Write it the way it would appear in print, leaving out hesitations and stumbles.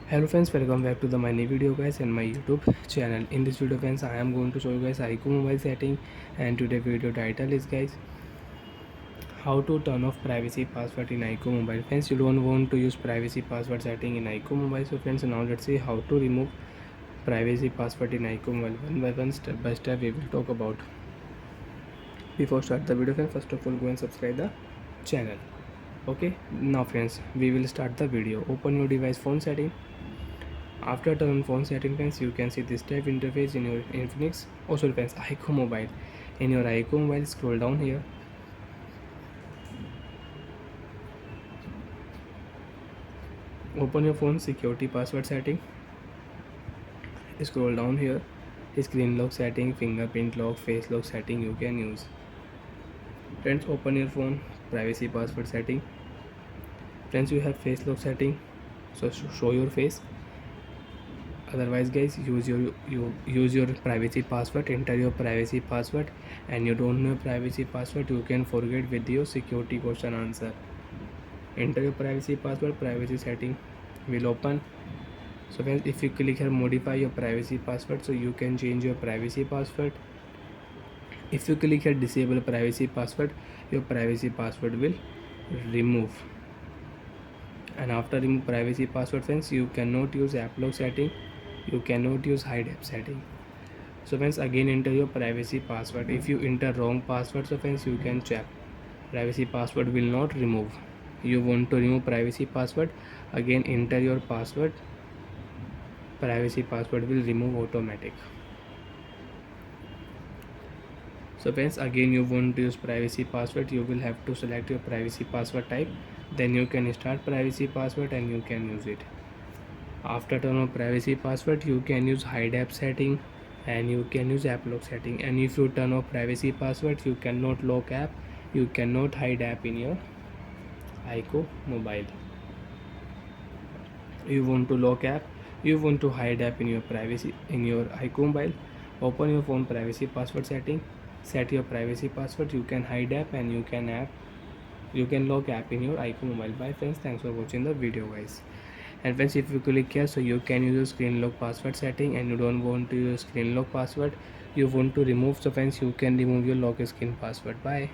Hello friends, welcome back to my new video guys and my YouTube channel. In this video friends, I am going to show you guys iqoo mobile setting, and today video title is guys how to turn off privacy password in iqoo mobile. Friends, you don't want to use privacy password setting in iqoo mobile. So friends, now let's see how to remove privacy password in iqoo mobile. One by one, step by step we will talk about. Before start the video friends, first of all go and subscribe the channel. Okay, now friends, we will start the video. Open your device phone setting. After turn on phone setting friends, you can see this type interface in your Infinix. Also friends, iqoo mobile. In your iqoo mobile, scroll down here. Open your phone security password setting. Scroll down here. Screen lock setting, fingerprint lock, face lock setting you can use. Friends, open your phone privacy password setting. Friends, you have face lock setting, so show your face. Otherwise guys, use your privacy password. Enter your privacy password, and you don't know privacy password, you can forget with your security question answer. Enter your privacy password, privacy setting will open. So friends, if you click here modify your privacy password, so you can change your privacy password. If you click here disable privacy password, your privacy password will remove. And after remove privacy password friends, you cannot use app lock setting, you cannot use hide app setting. So friends, again enter your privacy password. If you enter wrong password, so friends, you can check privacy password will not remove. You want to remove privacy password, again enter your password, privacy password will remove automatic. So friends, again you want to use privacy password, you will have to select your privacy password type, then you can start privacy password and you can use it. After turn on privacy password, you can use hide app setting and you can use app lock setting. And if you turn off privacy password, you cannot lock app, you cannot hide app in your iqoo mobile. You want to lock app, you want to hide app in your privacy in your iqoo mobile, open your phone privacy password setting, set your privacy password, you can hide app and you can lock app in your iqoo mobile. Bye friends, thanks for watching the video guys. And friends, if you click here, so you can use screen lock password setting, and you don't want to use screen lock password, you want to remove, so friends, you can remove your lock screen password. Bye.